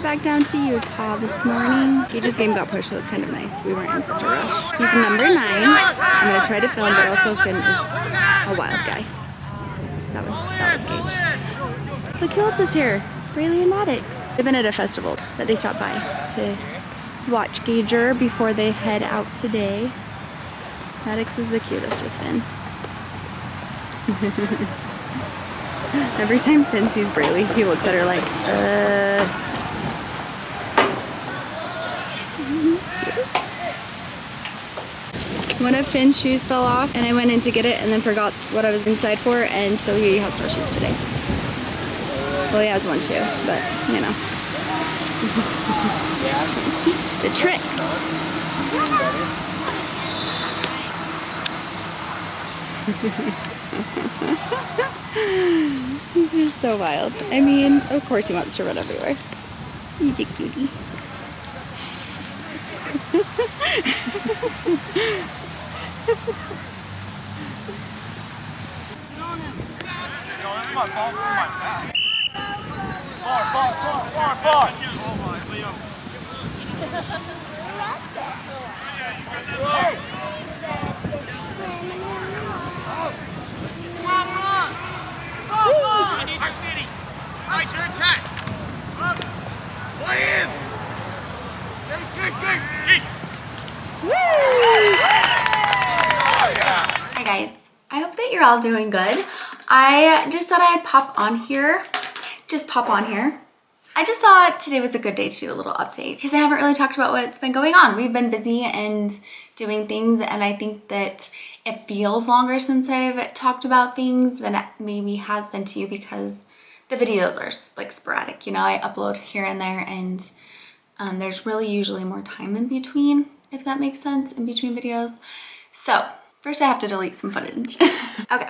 it back down to Utah this morning. Gage's game got pushed, so it's kind of nice. We weren't in such a rush. He's number 9. I'm gonna try to film, but also Finn is a wild guy. That was Gage. Look who else is here. Braylee and Maddox. They've been at a festival that they stopped by to watch Gager before they head out today. Maddox is the cutest with Finn. Every time Finn sees Braylee, he looks at her like, One of Finn's shoes fell off and I went in to get it and then forgot what I was inside for, and so he has no shoes today. Well, he has one shoe, but you know. The tricks. He's just so wild. I mean, of course he wants to run everywhere. He's a cutie. Hi guys, I hope that you're all doing good. I just thought I'd pop on here. I just thought today was a good day to do a little update because I haven't really talked about what's been going on. We've been busy and doing things, and I think that it feels longer since I've talked about things than it maybe has been to you because the videos are like sporadic. You know, I upload here and there, and there's really usually more time in between, if that makes sense, in between videos. So first I have to delete some footage. Okay.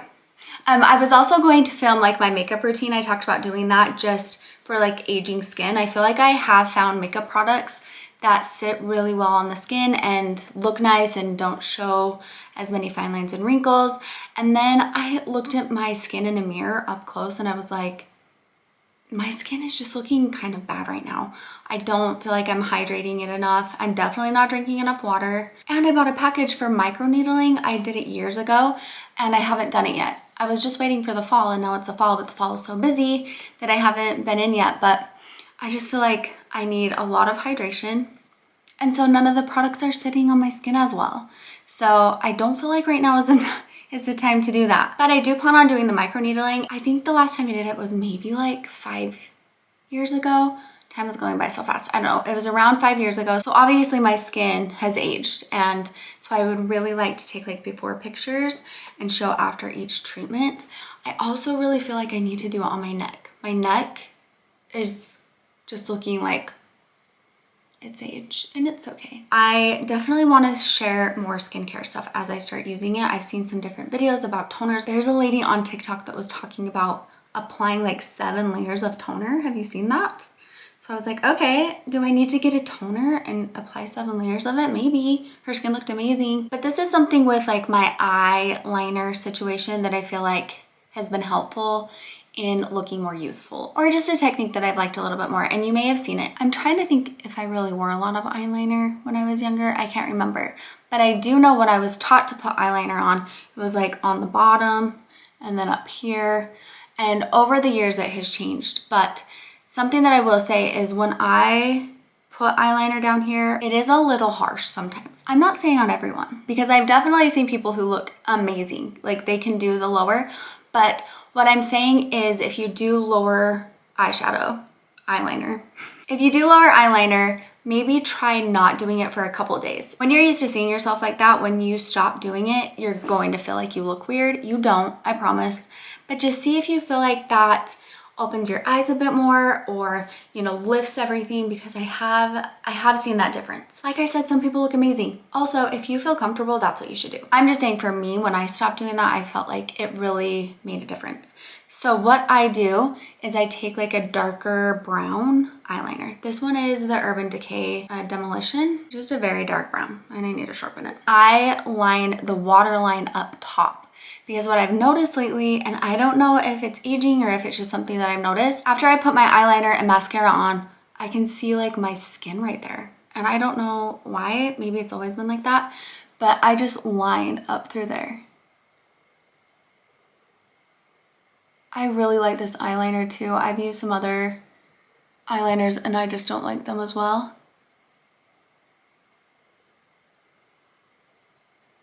I was also going to film like my makeup routine. I talked about doing that just for like aging skin. I feel like I have found makeup products that sit really well on the skin and look nice and don't show as many fine lines and wrinkles. And then I looked at my skin in a mirror up close and I was like, my skin is just looking kind of bad right now. I don't feel like I'm hydrating it enough. I'm definitely not drinking enough water. And I bought a package for microneedling. I did it years ago and I haven't done it yet. I was just waiting for the fall, and now it's the fall, but the fall is so busy that I haven't been in yet. But I just feel like I need a lot of hydration. And so none of the products are sitting on my skin as well. So I don't feel like right now is the time to do that. But I do plan on doing the microneedling. I think the last time I did it was maybe like 5 years ago. Time is going by so fast. I don't know. It was around 5 years ago. So obviously my skin has aged. And so I would really like to take like before pictures and show after each treatment. I also really feel like I need to do it on my neck. My neck is just looking like it's aged, and it's okay. I definitely want to share more skincare stuff as I start using it. I've seen some different videos about toners. There's a lady on TikTok that was talking about applying like 7 layers of toner. Have you seen that? So I was like, okay, do I need to get a toner and apply 7 layers of it? Maybe. Her skin looked amazing. But this is something with like my eyeliner situation that I feel like has been helpful in looking more youthful, or just a technique that I've liked a little bit more, and you may have seen it. I'm trying to think if I really wore a lot of eyeliner when I was younger. I can't remember, but I do know when I was taught to put eyeliner on, it was like on the bottom and then up here, and over the years it has changed. But something that I will say is when I put eyeliner down here, it is a little harsh sometimes. I'm not saying on everyone, because I've definitely seen people who look amazing, like they can do the lower, but what I'm saying is if you do lower eyeliner, maybe try not doing it for a couple days. When you're used to seeing yourself like that, when you stop doing it, you're going to feel like you look weird. You don't, I promise. But just see if you feel like that opens your eyes a bit more, or you know, lifts everything, because I have seen that difference. Like I said, some people look amazing. Also, if you feel comfortable, that's what you should do. I'm just saying, for me, when I stopped doing that, I felt like it really made a difference. So what I do is I take like a darker brown eyeliner. This one is the Urban Decay Demolition, just a very dark brown, and I need to sharpen it. I line the waterline up top, because what I've noticed lately, and I don't know if it's aging or if it's just something that I've noticed, after I put my eyeliner and mascara on, I can see like my skin right there. And I don't know why, maybe it's always been like that, but I just lined up through there. I really like this eyeliner too. I've used some other eyeliners and I just don't like them as well.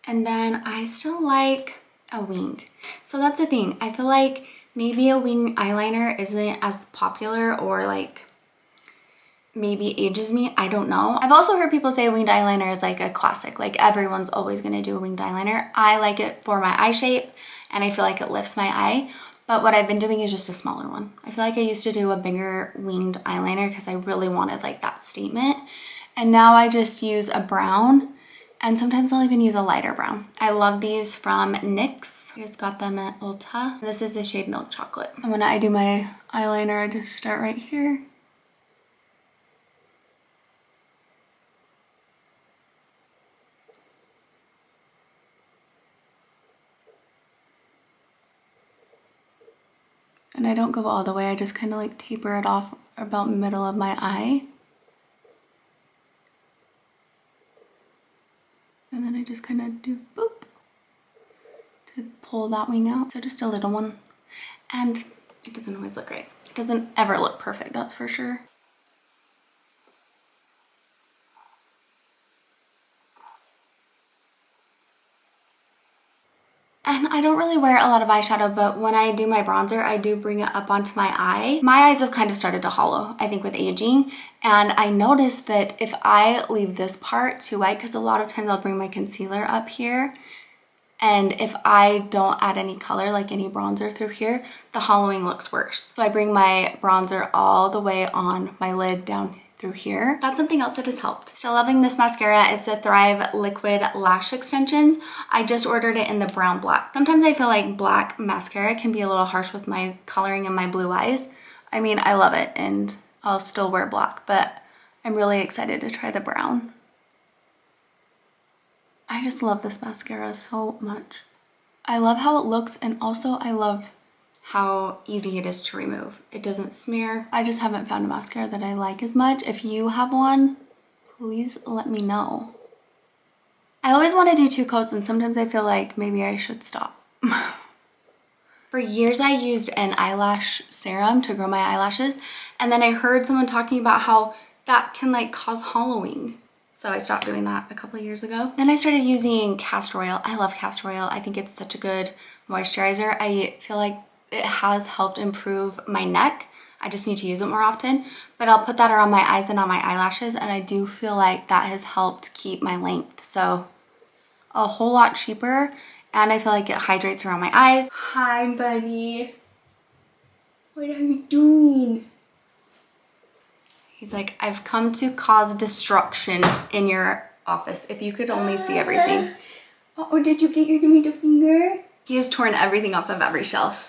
And then I still like a wing. So that's the thing. I feel like maybe a wing eyeliner isn't as popular or like maybe ages me. I don't know. I've also heard people say a winged eyeliner is like a classic. Like everyone's always gonna do a winged eyeliner. I like it for my eye shape and I feel like it lifts my eye. But what I've been doing is just a smaller one. I feel like I used to do a bigger winged eyeliner because I really wanted like that statement. And now I just use a brown. And sometimes I'll even use a lighter brown. I love these from NYX. I just got them at Ulta. This is the shade Milk Chocolate. And when I do my eyeliner, I just start right here. And I don't go all the way, I just kind of like taper it off about middle of my eye. And then I just kind of do boop to pull that wing out. So just a little one. And it doesn't always look right. It doesn't ever look perfect, that's for sure. And I don't really wear a lot of eyeshadow, but when I do my bronzer, I do bring it up onto my eye. My eyes have kind of started to hollow, I think, with aging. And I noticed that if I leave this part too white, because a lot of times I'll bring my concealer up here, and if I don't add any color, like any bronzer through here, the hollowing looks worse. So I bring my bronzer all the way on my lid down through here. That's something else that has helped. Still loving this mascara. It's the Thrive Liquid Lash Extensions. I just ordered it in the brown black. Sometimes I feel like black mascara can be a little harsh with my coloring and my blue eyes. I mean, I love it and I'll still wear black, but I'm really excited to try the brown. I just love this mascara so much. I love how it looks, and also I love how easy it is to remove. It doesn't smear. I just haven't found a mascara that I like as much. If you have one, please let me know. I always want to do 2 coats, and sometimes I feel like maybe I should stop. For years I used an eyelash serum to grow my eyelashes, and then I heard someone talking about how that can like cause hollowing. So I stopped doing that a couple of years ago. Then I started using castor oil. I love castor oil. I think it's such a good moisturizer. I feel like it has helped improve my neck. I just need to use it more often. But I'll put that around my eyes and on my eyelashes, and I do feel like that has helped keep my length. So a whole lot cheaper, and I feel like it hydrates around my eyes. Hi, buddy. What are you doing? He's like, I've come to cause destruction in your office. If you could only see everything. Oh, did you get your middle finger? He has torn everything off of every shelf.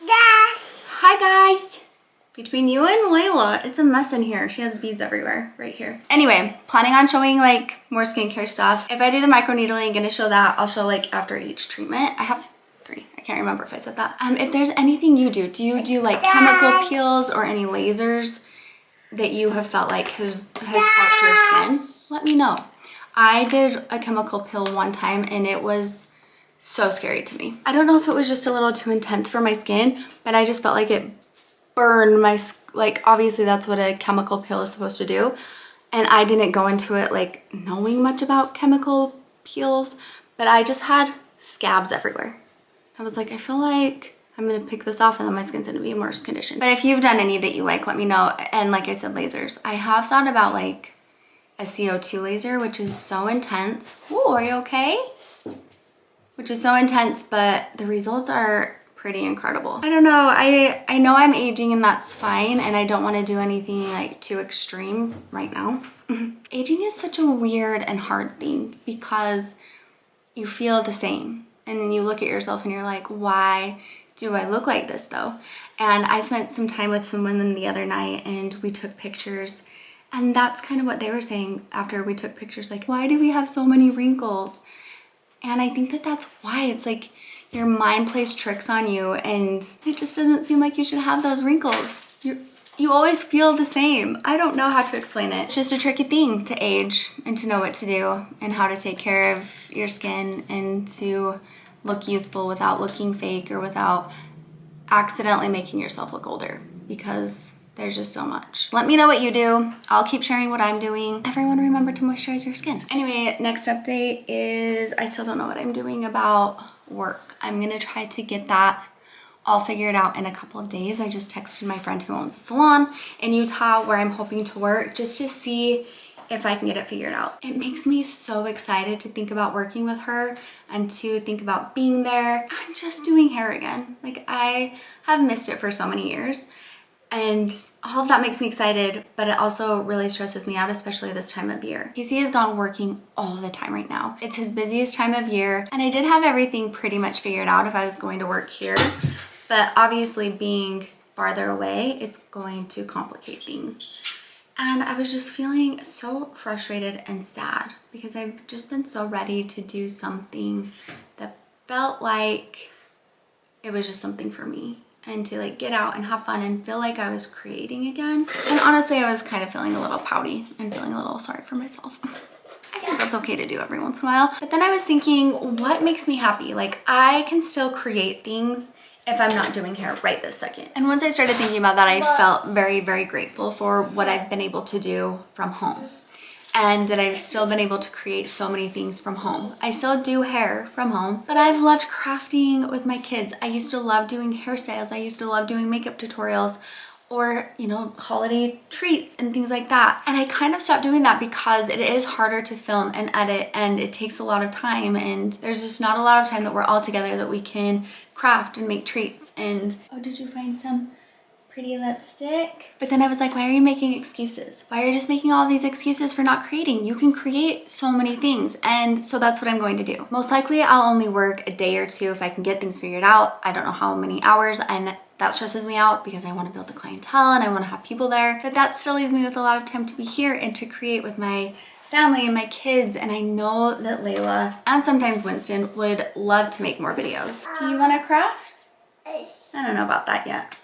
Yes. Hi, guys. Between you and Layla, it's a mess in here. She has beads everywhere, right here. Anyway, planning on showing like more skincare stuff. If I do the microneedling, I'm gonna show that. I'll show like after each treatment. I have 3. I can't remember if I said that. If there's anything you do you do like chemical peels or any lasers that you have felt like has helped your skin? Let me know. I did a chemical peel one time and it was so scary to me. I don't know if it was just a little too intense for my skin, but I just felt like it burned my, like obviously that's what a chemical peel is supposed to do. And I didn't go into it like knowing much about chemical peels, but I just had scabs everywhere. I was like, I feel like I'm gonna pick this off and then my skin's gonna be in worse condition. But if you've done any that you like, let me know. And like I said, lasers. I have thought about like a CO2 laser, which is so intense. Ooh, are you okay? Which is so intense, but the results are pretty incredible. I don't know, I know I'm aging and that's fine, and I don't wanna do anything like too extreme right now. Aging is such a weird and hard thing because you feel the same. And then you look at yourself and you're like, why do I look like this though? And I spent some time with some women the other night and we took pictures, and that's kind of what they were saying after we took pictures, like, why do we have so many wrinkles? And I think that that's why. It's like your mind plays tricks on you and it just doesn't seem like you should have those wrinkles. you always feel the same. I don't know how to explain it. It's just a tricky thing to age and to know what to do and how to take care of your skin and to look youthful without looking fake or without accidentally making yourself look older, because there's just so much. Let me know what you do. I'll keep sharing what I'm doing. Everyone remember to moisturize your skin. Anyway, next update is I still don't know what I'm doing about work. I'm gonna try to get that all figured out in a couple of days. I just texted my friend who owns a salon in Utah where I'm hoping to work, just to see if I can get it figured out. It makes me so excited to think about working with her and to think about being there. I'm just doing hair again. Like, I have missed it for so many years. And all of that makes me excited, but it also really stresses me out, especially this time of year. Casey has gone working all the time right now. It's his busiest time of year, and I did have everything pretty much figured out if I was going to work here, but obviously being farther away, it's going to complicate things. And I was just feeling so frustrated and sad because I've just been so ready to do something that felt like it was just something for me, and to like get out and have fun and feel like I was creating again. And honestly, I was kind of feeling a little pouty and feeling a little sorry for myself. I think that's okay to do every once in a while. But then I was thinking, what makes me happy? Like, I can still create things if I'm not doing hair right this second. And once I started thinking about that, I felt very, very grateful for what I've been able to do from home, and that I've still been able to create so many things from home. I still do hair from home, but I've loved crafting with my kids. I used to love doing hairstyles. I used to love doing makeup tutorials, or, you know, holiday treats and things like that. And I kind of stopped doing that because it is harder to film and edit, and it takes a lot of time, and there's just not a lot of time that we're all together that we can craft and make treats. And oh, did you find some pretty lipstick? But then I was like, why are you making excuses? Why are you just making all these excuses for not creating? You can create so many things. And so that's what I'm going to do. Most likely I'll only work a day or two if I can get things figured out. I don't know how many hours, and that stresses me out because I want to build the clientele and I want to have people there. But that still leaves me with a lot of time to be here and to create with my family and my kids. And I know that Layla and sometimes Winston would love to make more videos. Do you want to craft? I don't know about that yet.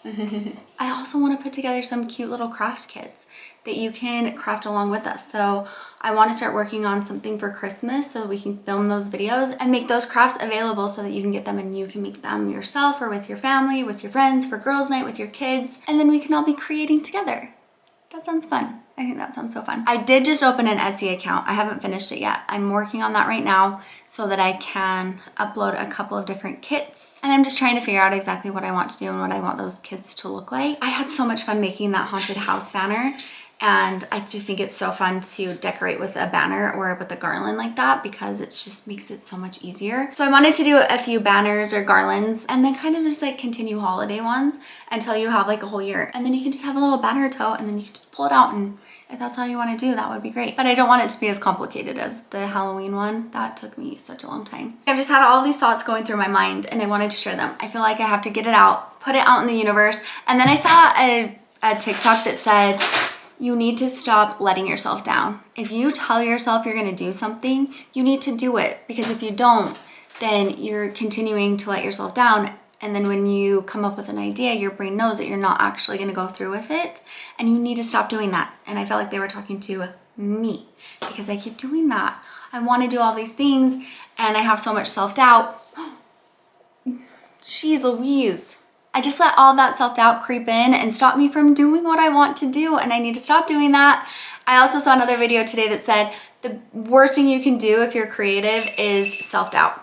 I also want to put together some cute little craft kits that you can craft along with us. So I want to start working on something for Christmas so that we can film those videos and make those crafts available so that you can get them and you can make them yourself or with your family, with your friends, for girls' night, with your kids, and then we can all be creating together. That sounds fun. I think that sounds so fun. I did just open an Etsy account. I haven't finished it yet. I'm working on that right now so that I can upload a couple of different kits. And I'm just trying to figure out exactly what I want to do and what I want those kits to look like. I had so much fun making that haunted house banner. And I just think it's so fun to decorate with a banner or with a garland like that, because it just makes it so much easier. So I wanted to do a few banners or garlands and then kind of just like continue holiday ones until you have like a whole year. And then you can just have a little banner tote and then you can just pull it out, and if that's all you want to do, that would be great. But I don't want it to be as complicated as the Halloween one. That took me such a long time. I've just had all these thoughts going through my mind and I wanted to share them. I feel like I have to get it out, put it out in the universe. And then I saw a TikTok that said, you need to stop letting yourself down. If you tell yourself you're gonna do something, you need to do it, because if you don't, then you're continuing to let yourself down. And then when you come up with an idea, your brain knows that you're not actually gonna go through with it, and you need to stop doing that. And I felt like they were talking to me because I keep doing that. I wanna do all these things and I have so much self-doubt. Jeez Louise. I just let all that self-doubt creep in and stop me from doing what I want to do, and I need to stop doing that. I also saw another video today that said the worst thing you can do if you're creative is self-doubt.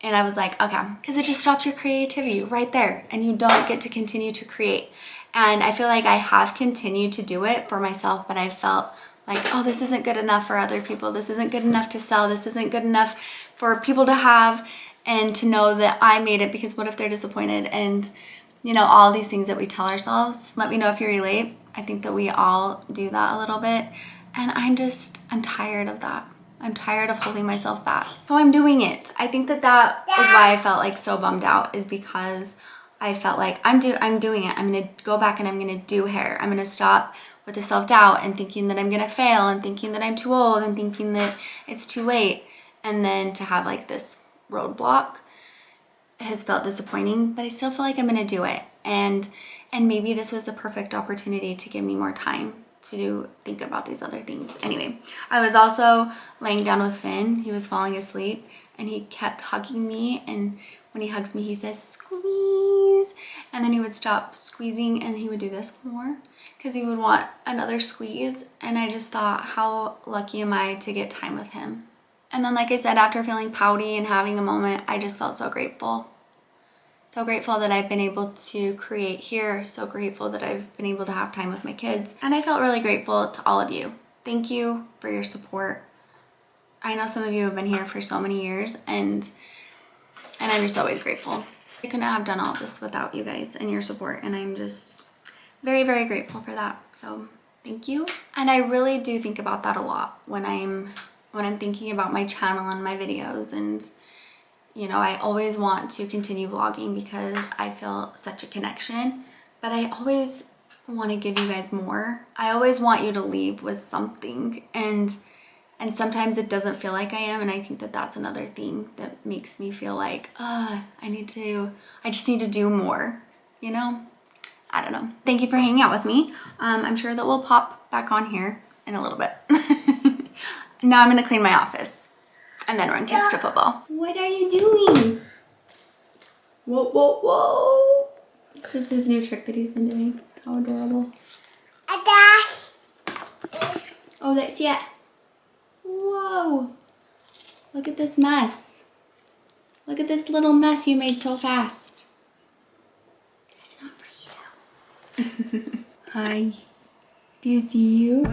And I was like, okay, because it just stops your creativity right there and you don't get to continue to create. And I feel like I have continued to do it for myself, but I felt like, oh, this isn't good enough for other people. This isn't good enough to sell. This isn't good enough for people to have and to know that I made it, because what if they're disappointed? And you know, all these things that we tell ourselves. Let me know if you relate. I think that we all do that a little bit. And I'm tired of that. I'm tired of holding myself back. So I'm doing it. I think that was why I felt like so bummed out, is because I felt like I'm doing it. I'm gonna go back and I'm gonna do hair. I'm gonna stop with the self-doubt and thinking that I'm gonna fail and thinking that I'm too old and thinking that it's too late. And then to have like this roadblock has felt disappointing, but I still feel like I'm gonna do it. And And maybe this was a perfect opportunity to give me more time to think about these other things. Anyway, I was also laying down with Finn. He was falling asleep and he kept hugging me, and when he hugs me he says squeeze, and then he would stop squeezing and he would do this more because he would want another squeeze. And I just thought, how lucky am I to get time with him. And then, like I said, after feeling pouty and having a moment, I just felt so grateful. So grateful that I've been able to create here. So grateful that I've been able to have time with my kids. And I felt really grateful to all of you. Thank you for your support. I know some of you have been here for so many years, and I'm just always grateful. I couldn't have done all this without you guys and your support, and I'm just very, very grateful for that. So thank you. And I really do think about that a lot when I'm thinking about my channel and my videos. And you know, I always want to continue vlogging because I feel such a connection, but I always want to give you guys more. I always want you to leave with something, and sometimes it doesn't feel like I am, and I think that that's another thing that makes me feel like, I just need to do more, you know? I don't know. Thank you for hanging out with me. I'm sure that we'll pop back on here in a little bit. Now I'm gonna clean my office and then run kids to football. What are you doing? Whoa, whoa, whoa. This is his new trick that he's been doing. How adorable. Oh, that's it. Whoa. Look at this mess. Look at this little mess you made so fast. That's not for you. Hi. Do you see you?